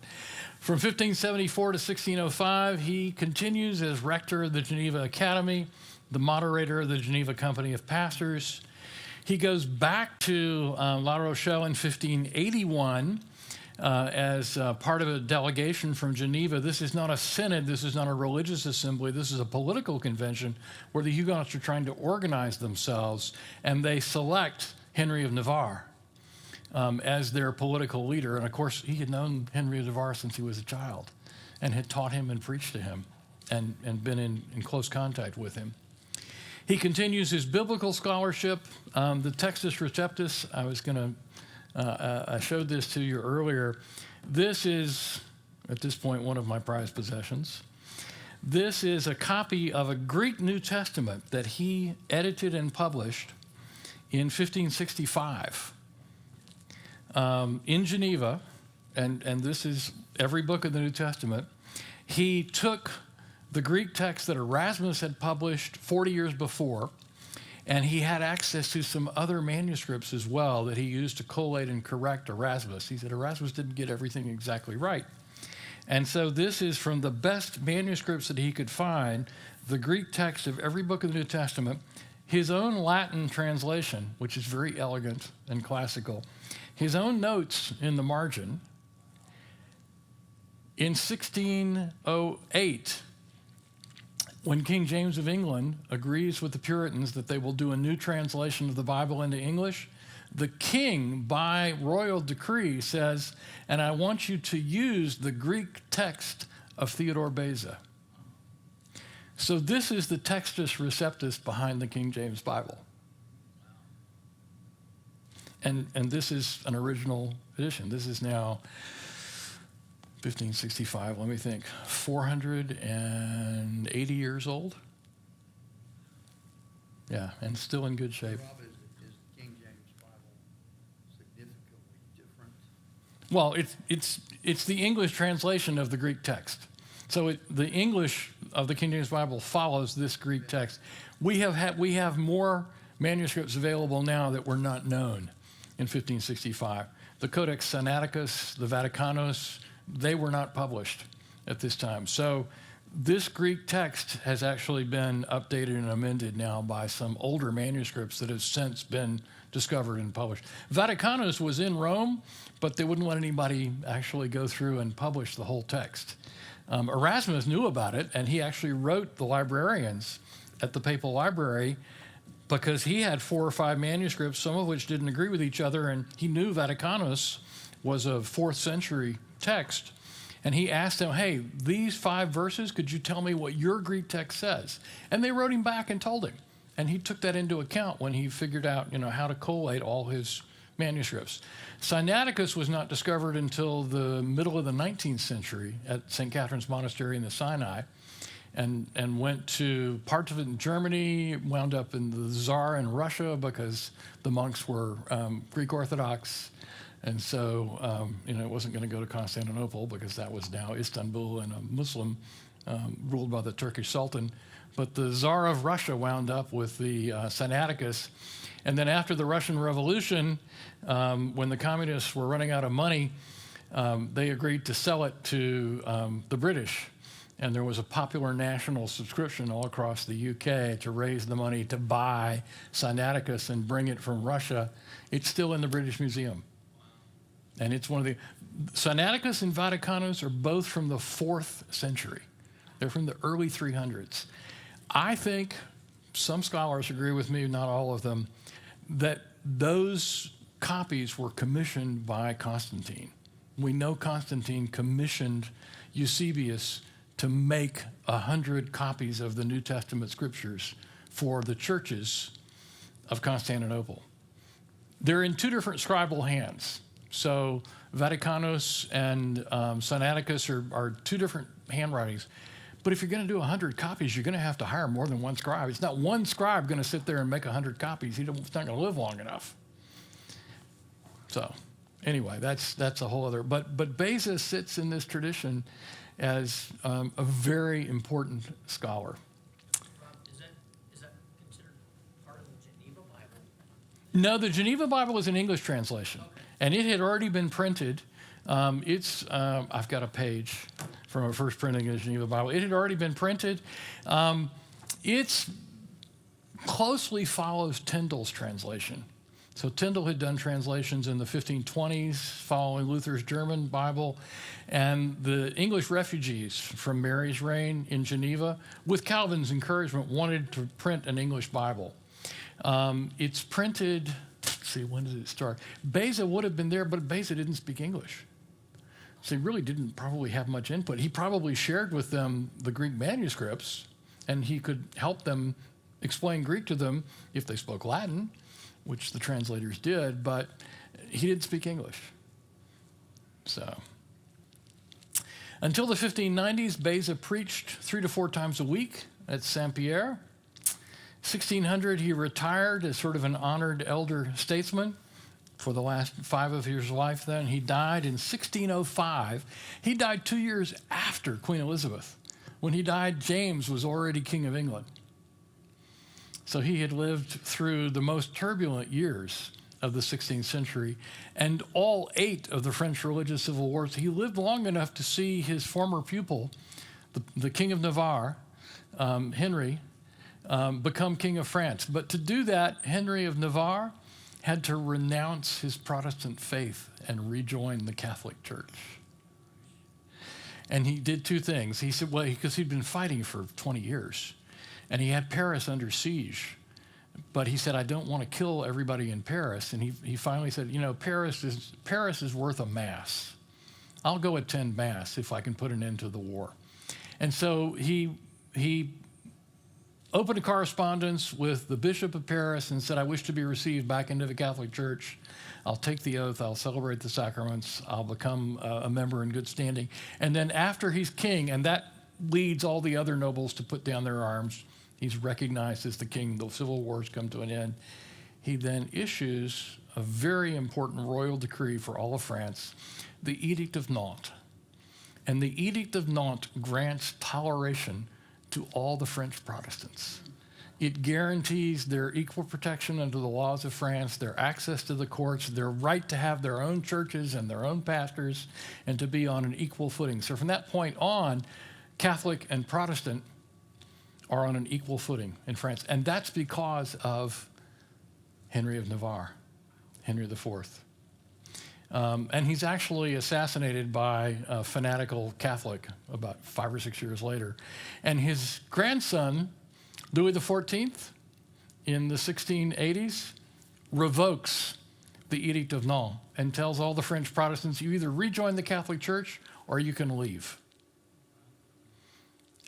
From 1574 to 1605, he continues as rector of the Geneva Academy, the moderator of the Geneva Company of Pastors. He goes back to La Rochelle in 1581 as part of a delegation from Geneva. This is not a synod. This is not a religious assembly. This is a political convention where the Huguenots are trying to organize themselves, and they select Henry of Navarre as their political leader. And of course, he had known Henry of Navarre since he was a child and had taught him and preached to him and been in close contact with him. He continues his biblical scholarship. The Textus Receptus, I showed this to you earlier. This is, at this point, one of my prized possessions. This is a copy of a Greek New Testament that he edited and published in 1565 in Geneva, and this is every book of the New Testament. He took the Greek text that Erasmus had published 40 years before, and he had access to some other manuscripts as well that he used to collate and correct Erasmus. He said Erasmus didn't get everything exactly right. And so this is from the best manuscripts that he could find, the Greek text of every book of the New Testament, his own Latin translation, which is very elegant and classical, his own notes in the margin. In 1608, when King James of England agrees with the Puritans that they will do a new translation of the Bible into English, the king, by royal decree, says, and I want you to use the Greek text of Theodore Beza. So this is the Textus Receptus behind the King James Bible. And this is an original edition. This is now 1565, let me think, 480 years old? Yeah, and still in good shape. Rob, is the King James Bible significantly different? Well, it's the English translation of the Greek text. So the English of the King James Bible follows this Greek text. We have more manuscripts available now that were not known in 1565. The Codex Sinaiticus, the Vaticanus, they were not published at this time. So this Greek text has actually been updated and amended now by some older manuscripts that have since been discovered and published. Vaticanus was in Rome, but they wouldn't let anybody actually go through and publish the whole text. Erasmus knew about it, and he actually wrote the librarians at the papal library because he had 4 or 5 manuscripts, some of which didn't agree with each other, and he knew Vaticanus was a 4th century text, and he asked them, hey, these 5 verses, could you tell me what your Greek text says? And they wrote him back and told him, and he took that into account when he figured out, how to collate all his manuscripts. Sinaiticus was not discovered until the middle of the 19th century at St. Catherine's Monastery in the Sinai, and went to parts of it in Germany, wound up in the Tsar in Russia because the monks were Greek Orthodox. And so, it wasn't going to go to Constantinople because that was now Istanbul and a Muslim ruled by the Turkish Sultan. But the Tsar of Russia wound up with the Sinaiticus. And then after the Russian Revolution, when the communists were running out of money, they agreed to sell it to the British. And there was a popular national subscription all across the UK to raise the money to buy Sinaiticus and bring it from Russia. It's still in the British Museum. And it's one of the, Sinaiticus and Vaticanus are both from the 4th century. They're from the early 300s. I think some scholars agree with me, not all of them, that those copies were commissioned by Constantine. We know Constantine commissioned Eusebius to make 100 copies of the New Testament scriptures for the churches of Constantinople. They're in 2 different scribal hands. So Vaticanus and Sinaiticus are 2 different handwritings. But if you're going to do 100 copies, you're going to have to hire more than one scribe. It's not one scribe going to sit there and make 100 copies. He's not going to live long enough. So anyway, that's a whole other. But Beza sits in this tradition as a very important scholar. Is that considered part of the Geneva Bible? No, the Geneva Bible is an English translation. Okay. And it had already been printed. I've got a page from a first printing of the Geneva Bible. It had already been printed. It closely follows Tyndale's translation. So Tyndale had done translations in the 1520s following Luther's German Bible, and the English refugees from Mary's reign in Geneva, with Calvin's encouragement, wanted to print an English Bible. It's printed, let's see, when did it start? Beza would have been there, but Beza didn't speak English. So he really didn't probably have much input. He probably shared with them the Greek manuscripts, and he could help them explain Greek to them if they spoke Latin, which the translators did, but he didn't speak English. So, until the 1590s, Beza preached 3 to 4 times a week at Saint-Pierre. 1600, he retired as sort of an honored elder statesman for the last 5 of his life then. He died in 1605. He died 2 years after Queen Elizabeth. When he died, James was already King of England. So he had lived through the most turbulent years of the 16th century and all 8 of the French religious civil wars. He lived long enough to see his former pupil, the King of Navarre, Henry, become King of France. But to do that, Henry of Navarre had to renounce his Protestant faith and rejoin the Catholic Church. And he did 2 things. He said, well, because he'd been fighting for 20 years, and he had Paris under siege. But he said, I don't want to kill everybody in Paris. And he finally said, you know, Paris is worth a mass. I'll go attend mass if I can put an end to the war. And so he opened a correspondence with the Bishop of Paris and said, I wish to be received back into the Catholic Church. I'll take the oath. I'll celebrate the sacraments. I'll become a member in good standing. And then after he's king, and that leads all the other nobles to put down their arms, he's recognized as the king. The civil wars come to an end. He then issues a very important royal decree for all of France, the Edict of Nantes. And the Edict of Nantes grants toleration to all the French Protestants. It guarantees their equal protection under the laws of France, their access to the courts, their right to have their own churches and their own pastors, and to be on an equal footing. So from that point on, Catholic and Protestant are on an equal footing in France. And that's because of Henry of Navarre, Henry IV. And he's actually assassinated by a fanatical Catholic about 5 or 6 years later. And his grandson, Louis XIV, in the 1680s, revokes the Edict of Nantes and tells all the French Protestants, you either rejoin the Catholic Church or you can leave.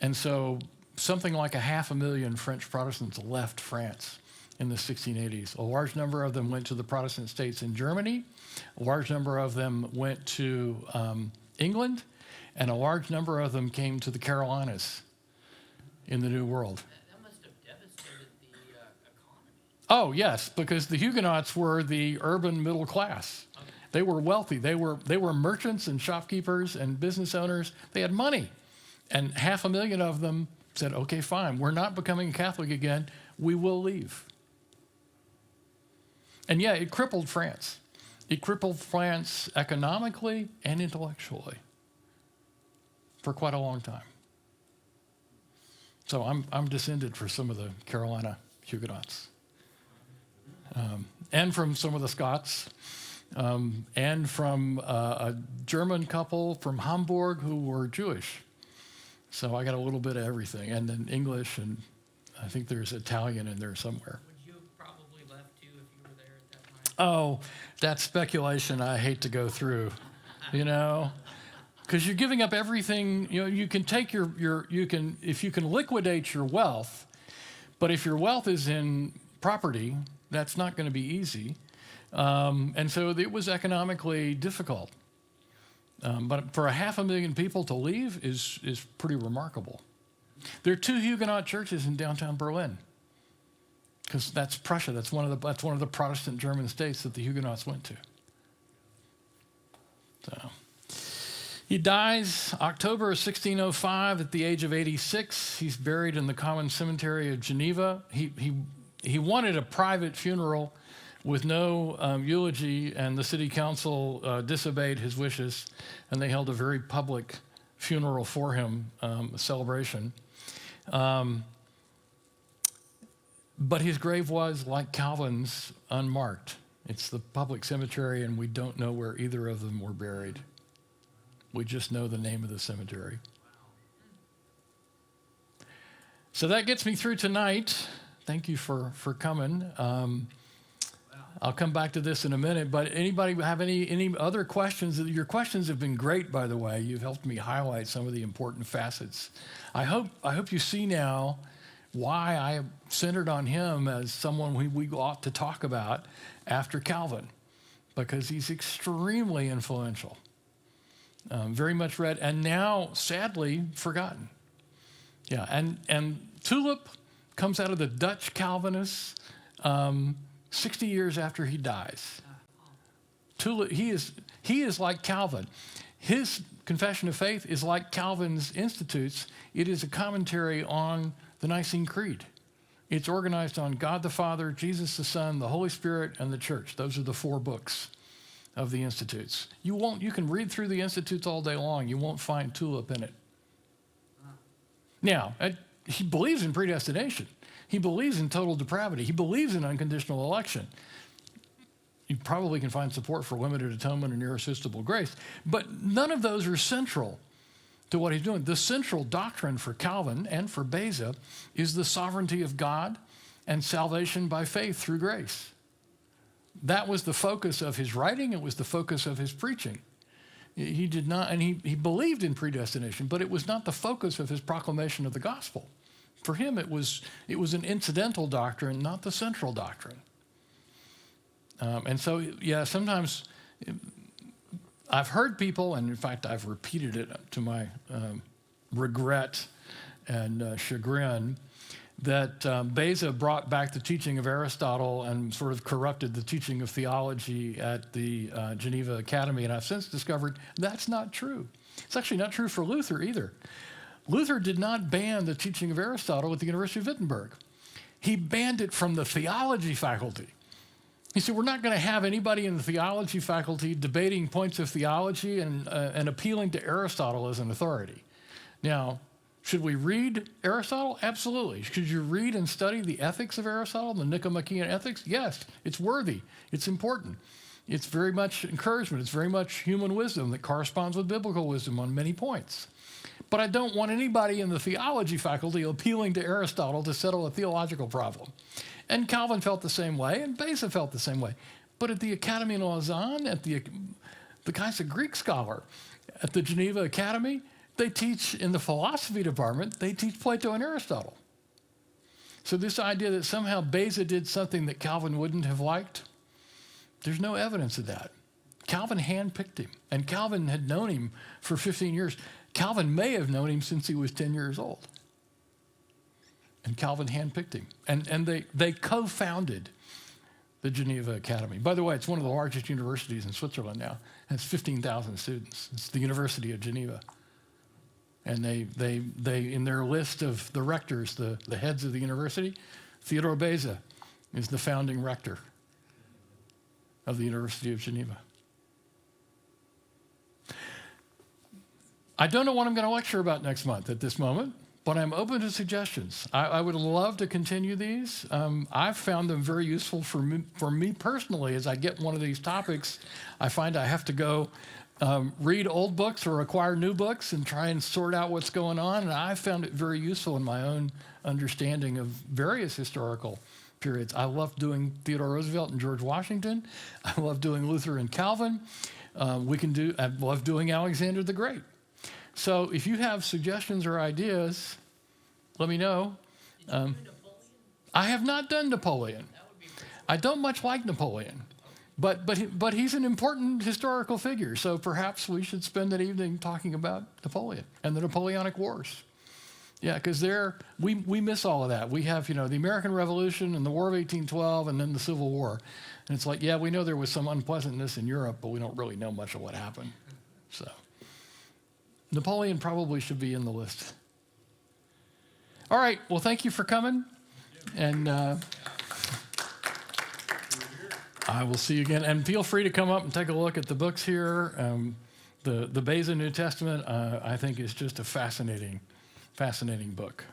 And so something like 500,000 French Protestants left France in the 1680s. A large number of them went to the Protestant states in Germany. A large number of them went to England. And a large number of them came to the Carolinas in the New World. That must have devastated the economy. Oh, yes, because the Huguenots were the urban middle class. Okay. They were wealthy. They were merchants and shopkeepers and business owners. They had money. And 500,000 of them said, okay, fine, we're not becoming Catholic again. We will leave. And yeah, it crippled France. It crippled France economically and intellectually for quite a long time. So I'm descended for some of the Carolina Huguenots. And from some of the Scots, and from a German couple from Hamburg who were Jewish. So I got a little bit of everything, and then English, and I think there's Italian in there somewhere. Would you have probably left too if you were there at that time? Oh, that's speculation I hate to go through, you know, because you're giving up everything. You know, you can take if you can liquidate your wealth, but if your wealth is in property, that's not going to be easy. And so it was economically difficult. But for 500,000 people to leave is pretty remarkable. There are 2 Huguenot churches in downtown Berlin, because that's Prussia. That's one of the Protestant German states that the Huguenots went to. So he dies October 1605 at the age of 86. He's buried in the common cemetery of Geneva. He wanted a private funeral with no eulogy, and the city council disobeyed his wishes, and they held a very public funeral for him, a celebration. But his grave was, like Calvin's, unmarked. It's the public cemetery, and we don't know where either of them were buried. We just know the name of the cemetery. So that gets me through tonight. Thank you for coming. I'll come back to this in a minute, but anybody have any other questions? Your questions have been great, by the way. You've helped me highlight some of the important facets. I hope you see now why I centered on him as someone we ought to talk about after Calvin, because he's extremely influential, very much read, and now sadly forgotten. Yeah, and Tulip comes out of the Dutch Calvinists 60 years after he dies. Tulip, he is like Calvin. His Confession of Faith is like Calvin's Institutes. It is a commentary on the Nicene Creed. It's organized on God the Father, Jesus the Son, the Holy Spirit, and the Church. Those are the 4 books of the Institutes. You can read through the Institutes all day long. You won't find Tulip in it. Now, he believes in predestination. He believes in total depravity. He believes in unconditional election. You probably can find support for limited atonement and irresistible grace, but none of those are central to what he's doing. The central doctrine for Calvin and for Beza is the sovereignty of God and salvation by faith through grace. That was the focus of his writing. It was the focus of his preaching. He did not, and he believed in predestination, but it was not the focus of his proclamation of the gospel. For him, it was an incidental doctrine, not the central doctrine. And so, yeah, sometimes I've heard people, and in fact, I've repeated it to my regret and chagrin, that Beza brought back the teaching of Aristotle and sort of corrupted the teaching of theology at the Geneva Academy. And I've since discovered that's not true. It's actually not true for Luther either. Luther did not ban the teaching of Aristotle at the University of Wittenberg. He banned it from the theology faculty. He said, we're not going to have anybody in the theology faculty debating points of theology and appealing to Aristotle as an authority. Now, should we read Aristotle? Absolutely. Should you read and study the ethics of Aristotle, the Nicomachean ethics? Yes, it's worthy. It's important. It's very much encouragement. It's very much human wisdom that corresponds with biblical wisdom on many points. But I don't want anybody in the theology faculty appealing to Aristotle to settle a theological problem. And Calvin felt the same way, and Beza felt the same way. But at the Academy in Lausanne, at the guy's a Greek scholar. At the Geneva Academy, they teach, in the philosophy department, they teach Plato and Aristotle. So this idea that somehow Beza did something that Calvin wouldn't have liked, there's no evidence of that. Calvin handpicked him, and Calvin had known him for 15 years. Calvin may have known him since he was 10 years old. And Calvin handpicked him. And they co-founded the Geneva Academy. By the way, it's one of the largest universities in Switzerland now. It has 15,000 students. It's the University of Geneva. And they in their list of the rectors, the heads of the university, Theodore Beza is the founding rector of the University of Geneva. I don't know what I'm going to lecture about next month at this moment, but I'm open to suggestions. I would love to continue these. I've found them very useful for me personally. As I get one of these topics, I find I have to go read old books or acquire new books and try and sort out what's going on. And I found it very useful in my own understanding of various historical periods. I love doing Theodore Roosevelt and George Washington. I love doing Luther and Calvin. I love doing Alexander the Great. So if you have suggestions or ideas, let me know. Did you do Napoleon? I have not done Napoleon. That would be great. I don't much like Napoleon, but he's an important historical figure. So perhaps we should spend an evening talking about Napoleon and the Napoleonic Wars. Yeah, because we miss all of that. We have the American Revolution and the War of 1812 and then the Civil War, and it's like, yeah, we know there was some unpleasantness in Europe, but we don't really know much of what happened. So Napoleon probably should be in the list. All right. Well, thank you for coming. And I will see you again. And feel free to come up and take a look at the books here. The Beza New Testament, I think, is just a fascinating book.